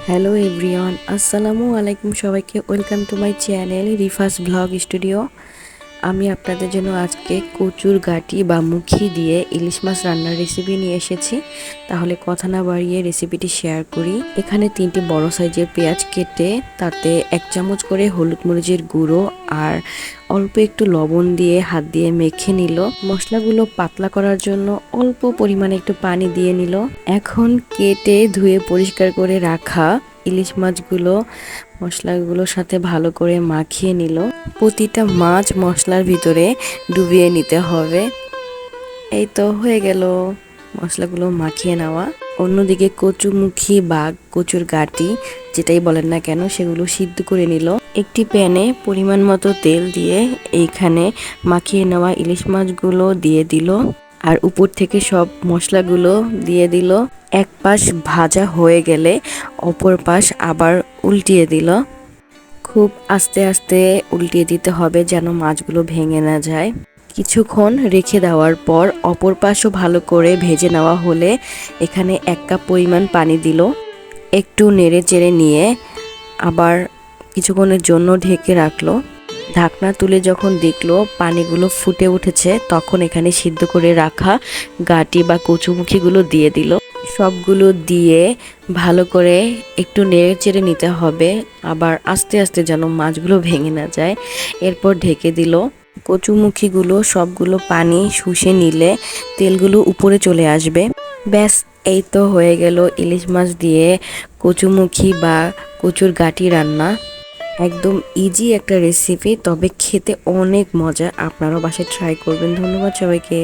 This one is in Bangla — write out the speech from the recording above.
হ্যালো এভরিওয়ান, আসসালামু আলাইকুম সবাইকে। Welcome to my channel Rifas blog studio. আমি আপনাদের জন্য আজকে কচুর গাটি বা মুখি দিয়ে ইলিশ মাছ রান্নার রেসিপি নিয়ে এসেছি। তাহলে কথা না বাড়িয়ে রেসিপিটি শেয়ার করি। এখানে 3টি বড় সাইজের পেঁয়াজ কেটে তাতে 1 চামচ করে হলুদ মরিচের গুঁড়ো আর অল্প একটু লবণ দিয়ে হাত দিয়ে মেখে নিল। মশলাগুলো পাতলা করার জন্য অল্প পরিমাণে একটু পানি দিয়ে নিল। এখন কেটে ধুয়ে পরিষ্কার করে রাখা ইলিশ মাছগুলো মশলাগুলোর সাথে ভালো করে মাখিয়ে নিল। প্রতিটা মাছ মশলার ভিতরে ডুবিয়ে নিতে হবে। এই তো হয়ে গেল মশলাগুলো মাখিয়ে নেওয়া। অন্যদিকে কচুমুখী বা কচুর গাটি যেটাই বলেন না কেন সেগুলো সিদ্ধ করে নিল। একটি প্যানে পরিমাণ মতো তেল দিয়ে এইখানে মাখিয়ে নেওয়া ইলিশ মাছগুলো দিয়ে দিল আর উপর থেকে সব মশলাগুলো দিয়ে দিল। এক পাশ ভাজা হয়ে গেলে অপর পাশ আবার উল্টিয়ে দিল। খুব আস্তে আস্তে উল্টিয়ে দিতে হবে যেন মাছগুলো ভেঙে না যায়। কিছুক্ষণ রেখে দেওয়ার পর অপর পাশও ভালো করে ভেজে নেওয়া হলে এখানে 1 কাপ পরিমাণ পানি দিল। একটু নেড়ে চেড়ে নিয়ে আবার কিছুক্ষণের জন্য ঢেকে রাখলো। ঢাকনা তুলে যখন দেখলো পানিগুলো ফুটে উঠেছে তখন এখানে সিদ্ধ করে রাখা গাটি বা কচুমুখিগুলো দিয়ে দিল। সবগুলো দিয়ে ভালো করে একটু নেড়ে চেড়ে নিতে হবে, আবার আস্তে আস্তে যেন মাছগুলো ভেঙে না যায়। এরপর ঢেকে দিল। কচুমুখিগুলো সবগুলো পানি শুষে নিলে তেলগুলো উপরে চলে আসবে। ব্যাস, এই তো হয়ে গেল ইলিশ মাছ দিয়ে কচুমুখি বা কচুর গাটি রান্না। একদম ইজি একটা রেসিপি, তবে খেতে অনেক মজা। আপনারাও বাসায় ট্রাই করবেন। ধন্যবাদ সবাইকে।